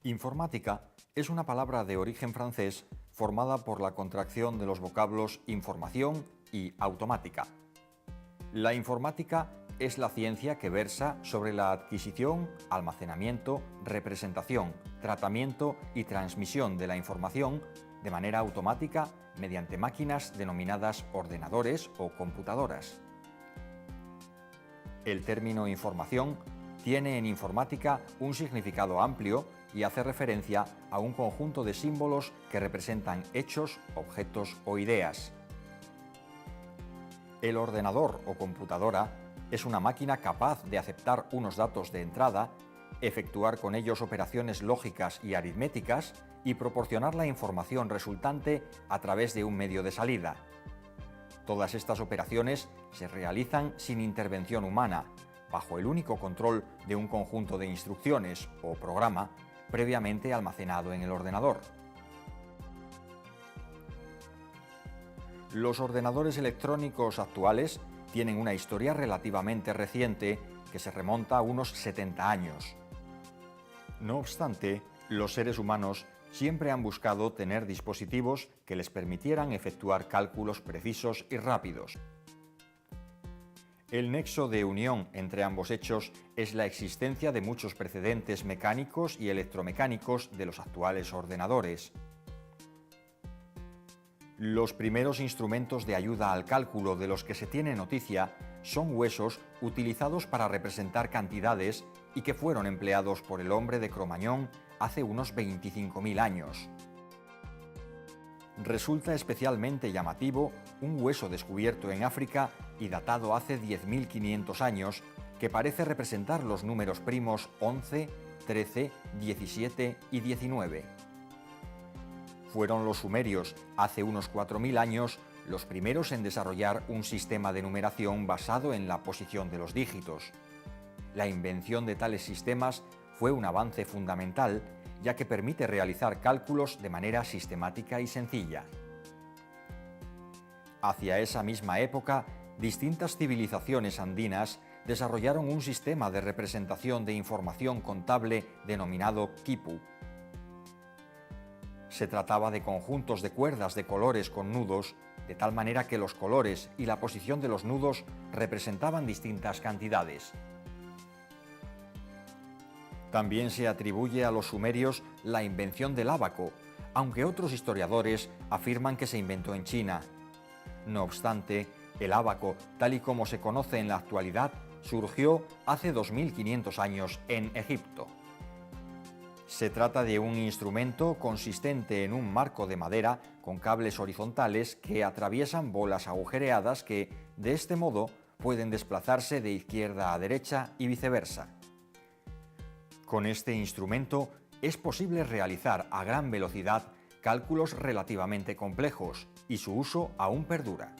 Informática es una palabra de origen francés formada por la contracción de los vocablos información y automática. La informática es la ciencia que versa sobre la adquisición, almacenamiento, representación, tratamiento y transmisión de la información de manera automática mediante máquinas denominadas ordenadores o computadoras. El término información tiene en informática un significado amplio y hace referencia a un conjunto de símbolos que representan hechos, objetos o ideas. El ordenador o computadora es una máquina capaz de aceptar unos datos de entrada, efectuar con ellos operaciones lógicas y aritméticas y proporcionar la información resultante a través de un medio de salida. Todas estas operaciones se realizan sin intervención humana, bajo el único control de un conjunto de instrucciones o programa previamente almacenado en el ordenador. Los ordenadores electrónicos actuales tienen una historia relativamente reciente que se remonta a unos 70 años. No obstante, los seres humanos siempre han buscado tener dispositivos que les permitieran efectuar cálculos precisos y rápidos. El nexo de unión entre ambos hechos es la existencia de muchos precedentes mecánicos y electromecánicos de los actuales ordenadores. Los primeros instrumentos de ayuda al cálculo de los que se tiene noticia son huesos utilizados para representar cantidades y que fueron empleados por el hombre de Cro-Magnon hace unos 25.000 años. Resulta especialmente llamativo un hueso descubierto en África y datado hace 10.500 años que parece representar los números primos 11, 13, 17 y 19. Fueron los sumerios, hace unos 4.000 años, los primeros en desarrollar un sistema de numeración basado en la posición de los dígitos. La invención de tales sistemas fue un avance fundamental, ya que permite realizar cálculos de manera sistemática y sencilla. Hacia esa misma época, distintas civilizaciones andinas desarrollaron un sistema de representación de información contable denominado quipu. Se trataba de conjuntos de cuerdas de colores con nudos, de tal manera que los colores y la posición de los nudos representaban distintas cantidades. También se atribuye a los sumerios la invención del ábaco, aunque otros historiadores afirman que se inventó en China. No obstante, el ábaco, tal y como se conoce en la actualidad, surgió hace 2500 años en Egipto. Se trata de un instrumento consistente en un marco de madera con cables horizontales que atraviesan bolas agujereadas que, de este modo, pueden desplazarse de izquierda a derecha y viceversa. Con este instrumento es posible realizar a gran velocidad cálculos relativamente complejos y su uso aún perdura.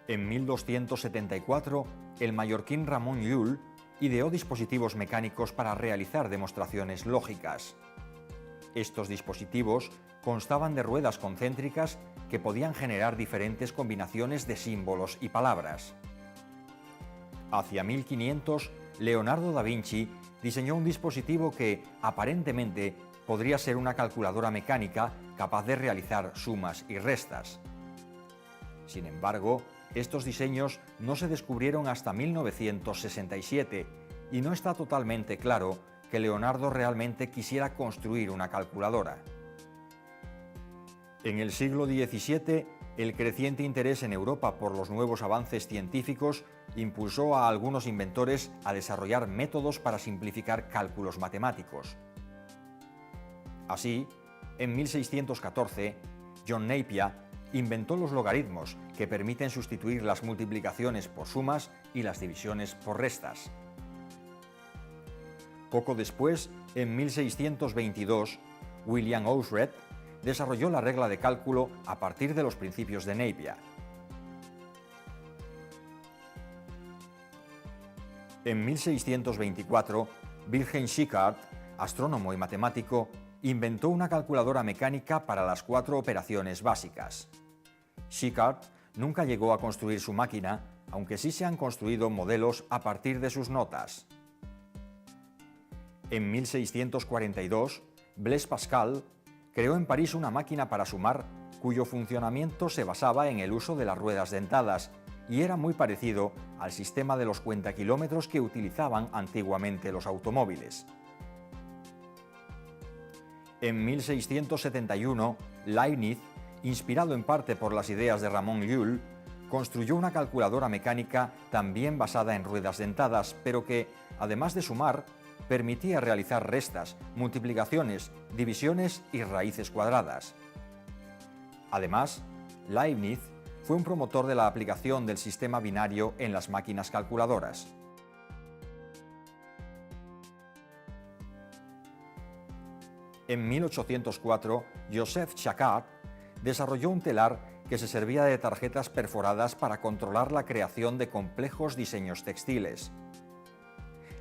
En 1274, el mallorquín Ramon Llull ideó dispositivos mecánicos para realizar demostraciones lógicas. Estos dispositivos constaban de ruedas concéntricas que podían generar diferentes combinaciones de símbolos y palabras. Hacia 1500, Leonardo da Vinci diseñó un dispositivo que, aparentemente, podría ser una calculadora mecánica capaz de realizar sumas y restas. Sin embargo, estos diseños no se descubrieron hasta 1967 y no está totalmente claro que Leonardo realmente quisiera construir una calculadora. En el siglo XVII, el creciente interés en Europa por los nuevos avances científicos impulsó a algunos inventores a desarrollar métodos para simplificar cálculos matemáticos. Así, en 1614, John Napier inventó los logaritmos, que permiten sustituir las multiplicaciones por sumas y las divisiones por restas. Poco después, en 1622, William Ousred desarrolló la regla de cálculo a partir de los principios de Napier. En 1624, Wilhelm Schickard, astrónomo y matemático, inventó una calculadora mecánica para las 4 operaciones básicas. Schickard nunca llegó a construir su máquina, aunque sí se han construido modelos a partir de sus notas. En 1642, Blaise Pascal creó en París una máquina para sumar cuyo funcionamiento se basaba en el uso de las ruedas dentadas y era muy parecido al sistema de los cuentakilómetros que utilizaban antiguamente los automóviles. En 1671, Leibniz, inspirado en parte por las ideas de Ramon Llull, construyó una calculadora mecánica también basada en ruedas dentadas, pero que, además de sumar, permitía realizar restas, multiplicaciones, divisiones y raíces cuadradas. Además, Leibniz fue un promotor de la aplicación del sistema binario en las máquinas calculadoras. En 1804, Joseph Jacquard desarrolló un telar que se servía de tarjetas perforadas para controlar la creación de complejos diseños textiles.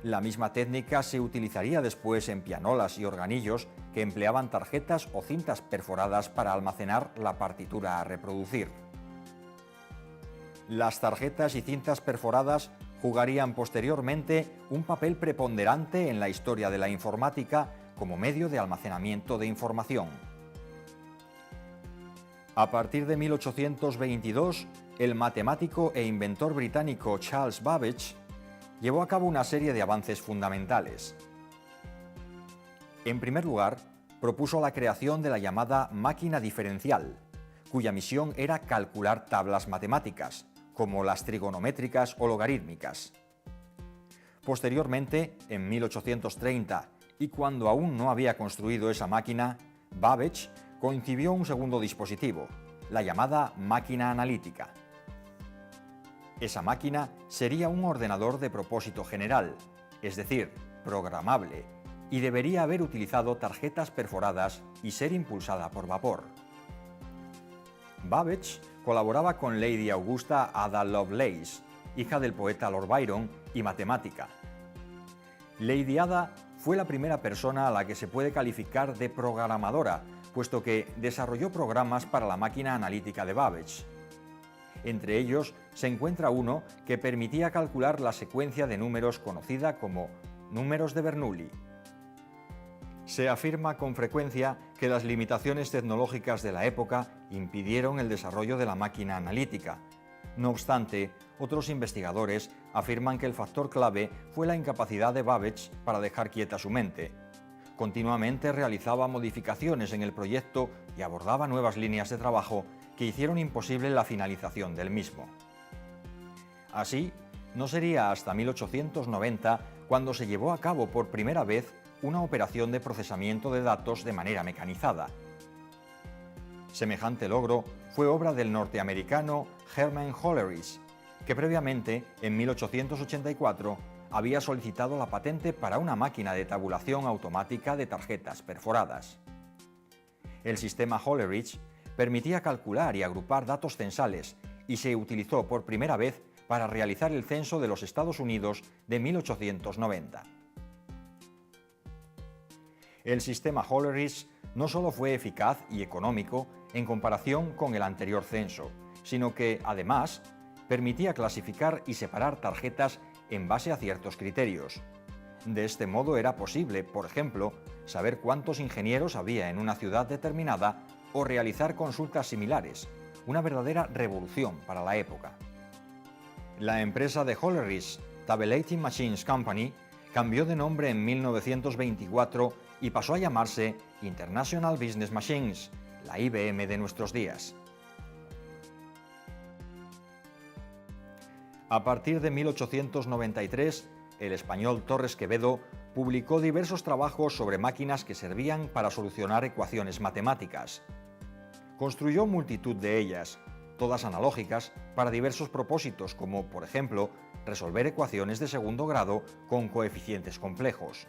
La misma técnica se utilizaría después en pianolas y organillos que empleaban tarjetas o cintas perforadas para almacenar la partitura a reproducir. Las tarjetas y cintas perforadas jugarían posteriormente un papel preponderante en la historia de la informática como medio de almacenamiento de información. A partir de 1822, el matemático e inventor británico Charles Babbage llevó a cabo una serie de avances fundamentales. En primer lugar, propuso la creación de la llamada máquina diferencial, cuya misión era calcular tablas matemáticas, como las trigonométricas o logarítmicas. Posteriormente, en 1830, y cuando aún no había construido esa máquina, Babbage concibió un segundo dispositivo, la llamada máquina analítica. Esa máquina sería un ordenador de propósito general, es decir, programable, y debería haber utilizado tarjetas perforadas y ser impulsada por vapor. Babbage colaboraba con Lady Augusta Ada Lovelace, hija del poeta Lord Byron y matemática. Lady Ada fue la primera persona a la que se puede calificar de programadora, puesto que desarrolló programas para la máquina analítica de Babbage. Entre ellos se encuentra uno que permitía calcular la secuencia de números conocida como números de Bernoulli. Se afirma con frecuencia que las limitaciones tecnológicas de la época impidieron el desarrollo de la máquina analítica. No obstante, otros investigadores afirman que el factor clave fue la incapacidad de Babbage para dejar quieta su mente. Continuamente realizaba modificaciones en el proyecto y abordaba nuevas líneas de trabajo que hicieron imposible la finalización del mismo. Así, no sería hasta 1890 cuando se llevó a cabo por primera vez una operación de procesamiento de datos de manera mecanizada. Semejante logro fue obra del norteamericano Herman Hollerith, que previamente, en 1884, había solicitado la patente para una máquina de tabulación automática de tarjetas perforadas. El sistema Hollerith permitía calcular y agrupar datos censales y se utilizó por primera vez para realizar el censo de los Estados Unidos de 1890. El sistema Hollerith no solo fue eficaz y económico en comparación con el anterior censo, sino que, además, permitía clasificar y separar tarjetas en base a ciertos criterios. De este modo era posible, por ejemplo, saber cuántos ingenieros había en una ciudad determinada o realizar consultas similares, una verdadera revolución para la época. La empresa de Hollerith, Tabulating Machines Company, cambió de nombre en 1924 y pasó a llamarse International Business Machines, la IBM de nuestros días. A partir de 1893, el español Torres Quevedo publicó diversos trabajos sobre máquinas que servían para solucionar ecuaciones matemáticas. Construyó multitud de ellas, todas analógicas, para diversos propósitos, como, por ejemplo, resolver ecuaciones de segundo grado con coeficientes complejos.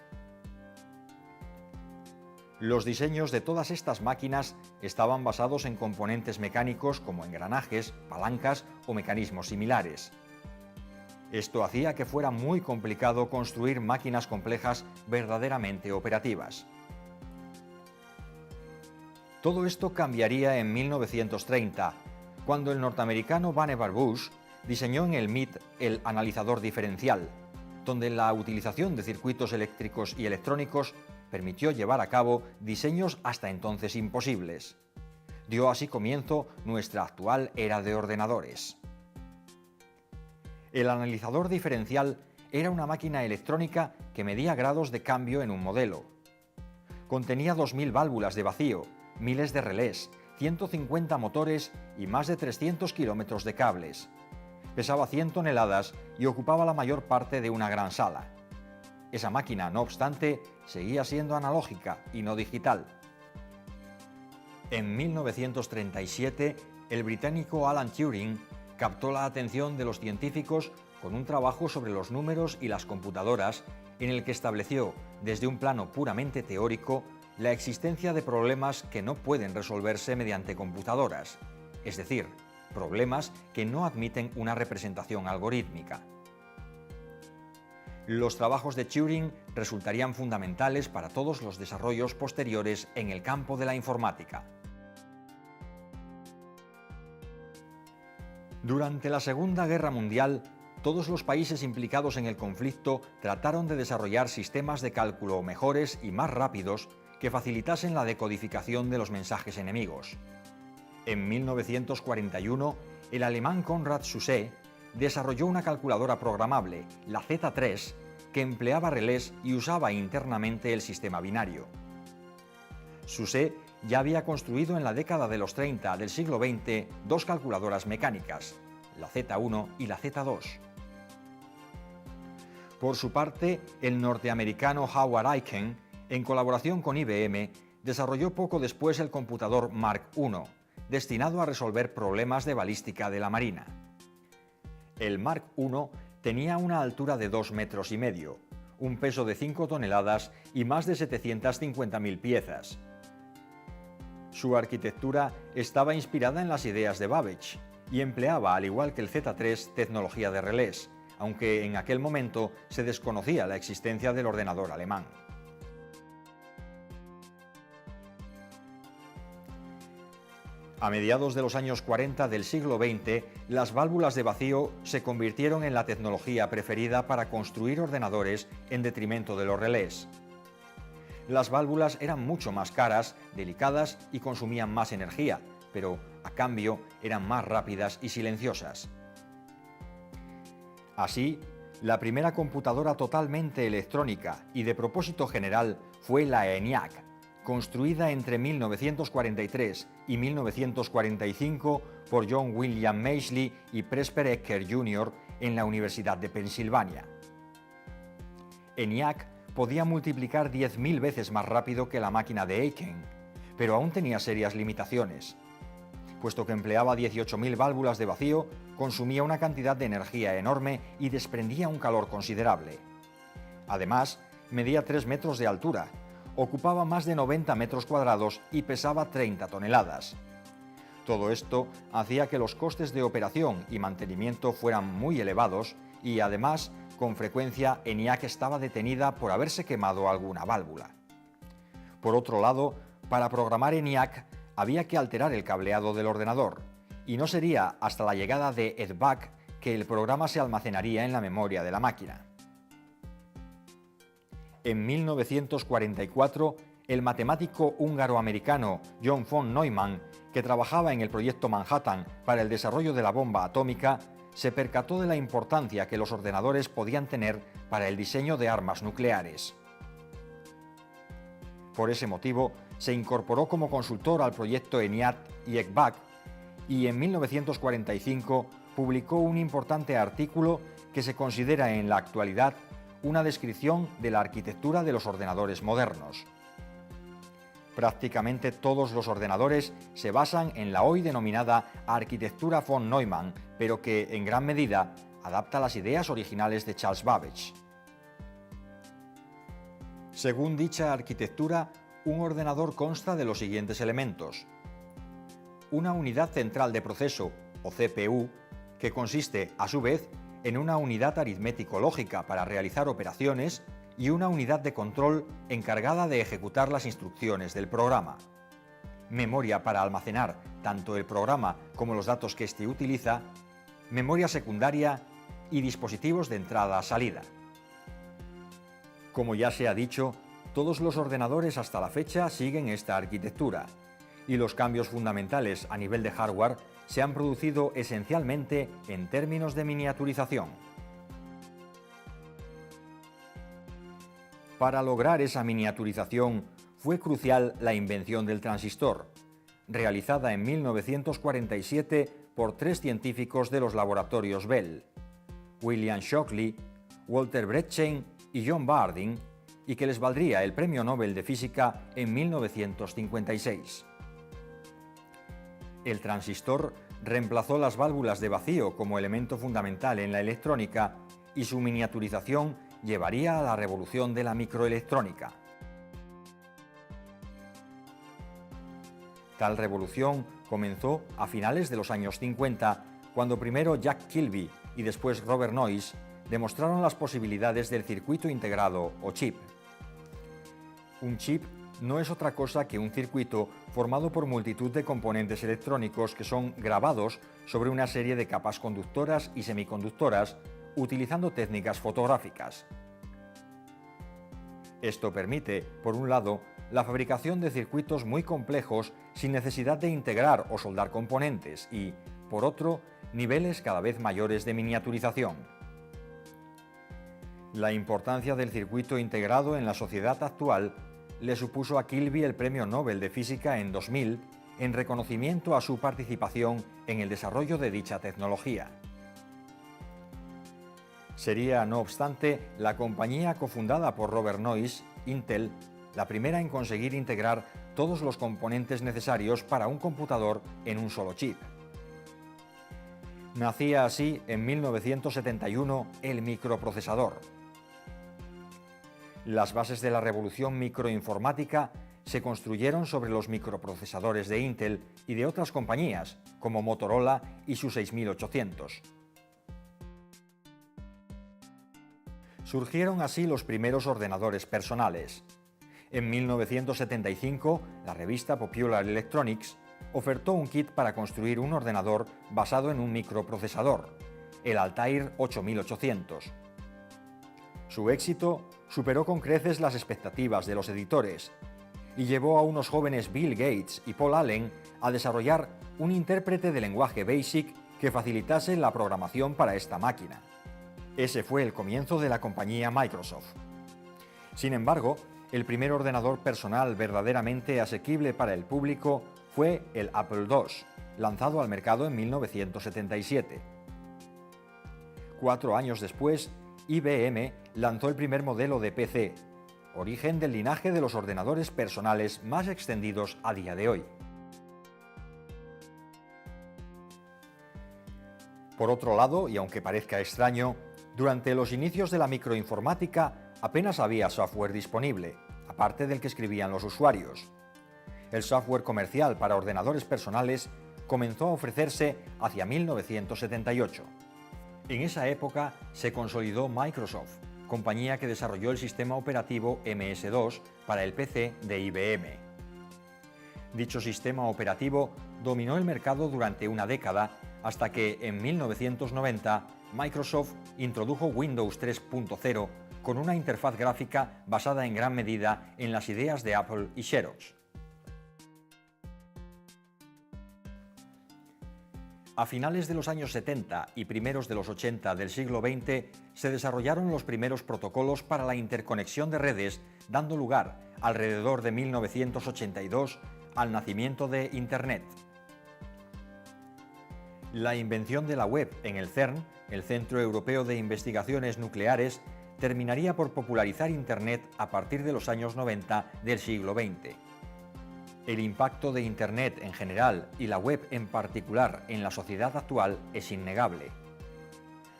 Los diseños de todas estas máquinas estaban basados en componentes mecánicos como engranajes, palancas o mecanismos similares. Esto hacía que fuera muy complicado construir máquinas complejas verdaderamente operativas. Todo esto cambiaría en 1930, cuando el norteamericano Vannevar Bush diseñó en el MIT el analizador diferencial, donde la utilización de circuitos eléctricos y electrónicos permitió llevar a cabo diseños hasta entonces imposibles. Dio así comienzo nuestra actual era de ordenadores. El analizador diferencial era una máquina electrónica que medía grados de cambio en un modelo. Contenía 2000 válvulas de vacío, miles de relés, 150 motores y más de 300 kilómetros de cables. Pesaba 100 toneladas y ocupaba la mayor parte de una gran sala. Esa máquina, no obstante, seguía siendo analógica y no digital. En 1937, el británico Alan Turing captó la atención de los científicos con un trabajo sobre los números y las computadoras, en el que estableció, desde un plano puramente teórico, la existencia de problemas que no pueden resolverse mediante computadoras, es decir, problemas que no admiten una representación algorítmica. Los trabajos de Turing resultarían fundamentales para todos los desarrollos posteriores en el campo de la informática. Durante la Segunda Guerra Mundial, todos los países implicados en el conflicto trataron de desarrollar sistemas de cálculo mejores y más rápidos que facilitasen la decodificación de los mensajes enemigos. En 1941, el alemán Konrad Zuse desarrolló una calculadora programable, la Z3, que empleaba relés y usaba internamente el sistema binario. Zuse ya había construido en la década de los 30 del siglo XX dos calculadoras mecánicas, la Z1 y la Z2. Por su parte, el norteamericano Howard Aiken, en colaboración con IBM, desarrolló poco después el computador Mark I, destinado a resolver problemas de balística de la Marina. El Mark I tenía una altura de 2,5 metros, un peso de 5 toneladas y más de 750.000 piezas. Su arquitectura estaba inspirada en las ideas de Babbage y empleaba, al igual que el Z3, tecnología de relés, aunque en aquel momento se desconocía la existencia del ordenador alemán. A mediados de los años 40 del siglo XX, las válvulas de vacío se convirtieron en la tecnología preferida para construir ordenadores en detrimento de los relés. Las válvulas eran mucho más caras, delicadas y consumían más energía, pero a cambio eran más rápidas y silenciosas. Así, la primera computadora totalmente electrónica y de propósito general fue la ENIAC, construida entre 1943 y 1945 por John William Maisley y Presper Ecker Jr. en la Universidad de Pensilvania. ENIAC podía multiplicar 10.000 veces más rápido que la máquina de Aiken, pero aún tenía serias limitaciones. Puesto que empleaba 18.000 válvulas de vacío, consumía una cantidad de energía enorme y desprendía un calor considerable. Además, medía 3 metros de altura, ocupaba más de 90 metros cuadrados y pesaba 30 toneladas. Todo esto hacía que los costes de operación y mantenimiento fueran muy elevados y, además, con frecuencia ENIAC estaba detenida por haberse quemado alguna válvula. Por otro lado, para programar ENIAC había que alterar el cableado del ordenador, y no sería hasta la llegada de EDVAC que el programa se almacenaría en la memoria de la máquina. En 1944, el matemático húngaro-americano John von Neumann, que trabajaba en el proyecto Manhattan para el desarrollo de la bomba atómica, se percató de la importancia que los ordenadores podían tener para el diseño de armas nucleares. Por ese motivo, se incorporó como consultor al proyecto ENIAC y EDVAC y en 1945 publicó un importante artículo que se considera en la actualidad una descripción de la arquitectura de los ordenadores modernos. Prácticamente todos los ordenadores se basan en la hoy denominada arquitectura von Neumann, pero que, en gran medida, adapta las ideas originales de Charles Babbage. Según dicha arquitectura, un ordenador consta de los siguientes elementos: una unidad central de proceso, o CPU, que consiste, a su vez, en una unidad aritmético-lógica para realizar operaciones y una unidad de control encargada de ejecutar las instrucciones del programa. Memoria para almacenar tanto el programa como los datos que éste utiliza, memoria secundaria y dispositivos de entrada-salida. Como ya se ha dicho, todos los ordenadores hasta la fecha siguen esta arquitectura, y los cambios fundamentales a nivel de hardware se han producido esencialmente en términos de miniaturización. Para lograr esa miniaturización fue crucial la invención del transistor, realizada en 1947 por 3 científicos de los laboratorios Bell, William Shockley, Walter Bredschein y John Bardeen, y que les valdría el Premio Nobel de Física en 1956. El transistor reemplazó las válvulas de vacío como elemento fundamental en la electrónica y su miniaturización llevaría a la revolución de la microelectrónica. Tal revolución comenzó a finales de los años 50, cuando primero Jack Kilby y después Robert Noyce demostraron las posibilidades del circuito integrado o chip. Un chip no es otra cosa que un circuito formado por multitud de componentes electrónicos que son grabados sobre una serie de capas conductoras y semiconductoras utilizando técnicas fotográficas. Esto permite, por un lado, la fabricación de circuitos muy complejos sin necesidad de integrar o soldar componentes y, por otro, niveles cada vez mayores de miniaturización. La importancia del circuito integrado en la sociedad actual le supuso a Kilby el Premio Nobel de Física en 2000 en reconocimiento a su participación en el desarrollo de dicha tecnología. Sería, no obstante, la compañía cofundada por Robert Noyce, Intel, la primera en conseguir integrar todos los componentes necesarios para un computador en un solo chip. Nacía así en 1971 el microprocesador. Las bases de la revolución microinformática se construyeron sobre los microprocesadores de Intel y de otras compañías, como Motorola y su 6800. Surgieron así los primeros ordenadores personales. En 1975, la revista Popular Electronics ofertó un kit para construir un ordenador basado en un microprocesador, el Altair 8800. Su éxito superó con creces las expectativas de los editores y llevó a unos jóvenes Bill Gates y Paul Allen a desarrollar un intérprete de lenguaje BASIC que facilitase la programación para esta máquina. Ese fue el comienzo de la compañía Microsoft. Sin embargo, el primer ordenador personal verdaderamente asequible para el público fue el Apple II, lanzado al mercado en 1977. 4 años después, IBM lanzó el primer modelo de PC, origen del linaje de los ordenadores personales más extendidos a día de hoy. Por otro lado, y aunque parezca extraño, durante los inicios de la microinformática apenas había software disponible, aparte del que escribían los usuarios. El software comercial para ordenadores personales comenzó a ofrecerse hacia 1978. En esa época se consolidó Microsoft, compañía que desarrolló el sistema operativo MS-2 para el PC de IBM. Dicho sistema operativo dominó el mercado durante una década hasta que, en 1990, Microsoft introdujo Windows 3.0 con una interfaz gráfica basada en gran medida en las ideas de Apple y Xerox. A finales de los años 70 y primeros de los 80 del siglo XX se desarrollaron los primeros protocolos para la interconexión de redes, dando lugar, alrededor de 1982, al nacimiento de Internet. La invención de la web en el CERN, el Centro Europeo de Investigaciones Nucleares, terminaría por popularizar Internet a partir de los años 90 del siglo XX. El impacto de Internet en general y la web en particular en la sociedad actual es innegable.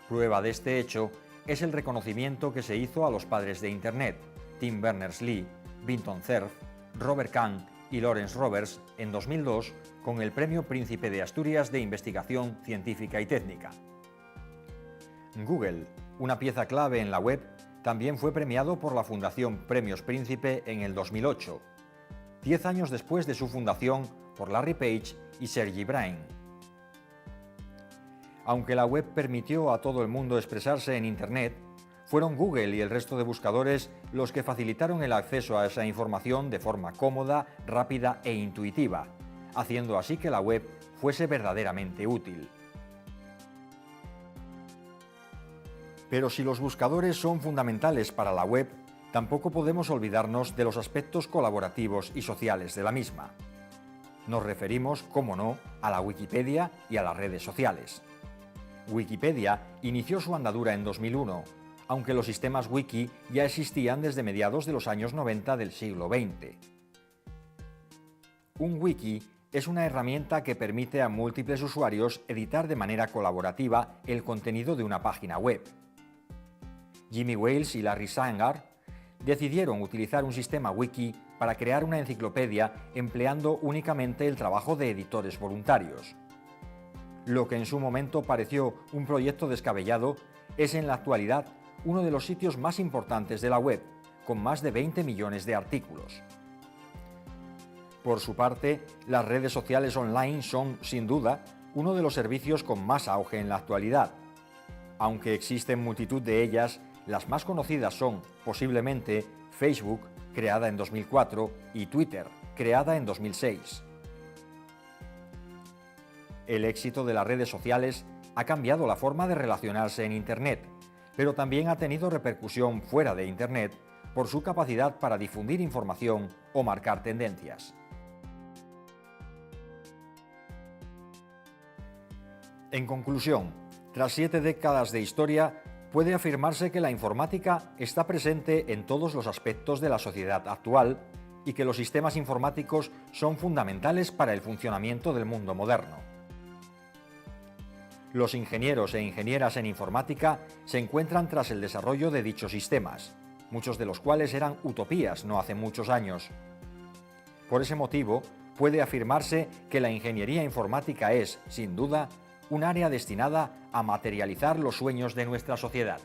Prueba de este hecho es el reconocimiento que se hizo a los padres de Internet, Tim Berners-Lee, Vinton Cerf, Robert Kahn y Lawrence Roberts, en 2002 con el Premio Príncipe de Asturias de Investigación Científica y Técnica. Google, una pieza clave en la web, también fue premiado por la Fundación Premios Príncipe en el 2008, 10 años después de su fundación por Larry Page y Sergey Brin. Aunque la web permitió a todo el mundo expresarse en Internet, fueron Google y el resto de buscadores los que facilitaron el acceso a esa información de forma cómoda, rápida e intuitiva, haciendo así que la web fuese verdaderamente útil. Pero si los buscadores son fundamentales para la web, tampoco podemos olvidarnos de los aspectos colaborativos y sociales de la misma. Nos referimos, cómo no, a la Wikipedia y a las redes sociales. Wikipedia inició su andadura en 2001, aunque los sistemas wiki ya existían desde mediados de los años 90 del siglo XX. Un wiki es una herramienta que permite a múltiples usuarios editar de manera colaborativa el contenido de una página web. Jimmy Wales y Larry Sanger decidieron utilizar un sistema wiki para crear una enciclopedia empleando únicamente el trabajo de editores voluntarios. Lo que en su momento pareció un proyecto descabellado es en la actualidad uno de los sitios más importantes de la web, con más de 20 millones de artículos. Por su parte, las redes sociales online son, sin duda, uno de los servicios con más auge en la actualidad. Aunque existen multitud de ellas, las más conocidas son, posiblemente, Facebook, creada en 2004, y Twitter, creada en 2006. El éxito de las redes sociales ha cambiado la forma de relacionarse en Internet, pero también ha tenido repercusión fuera de Internet por su capacidad para difundir información o marcar tendencias. En conclusión, tras 7 décadas de historia, puede afirmarse que la informática está presente en todos los aspectos de la sociedad actual y que los sistemas informáticos son fundamentales para el funcionamiento del mundo moderno. Los ingenieros e ingenieras en informática se encuentran tras el desarrollo de dichos sistemas, muchos de los cuales eran utopías no hace muchos años. Por ese motivo, puede afirmarse que la ingeniería informática es, sin duda, un área destinada a materializar los sueños de nuestra sociedad.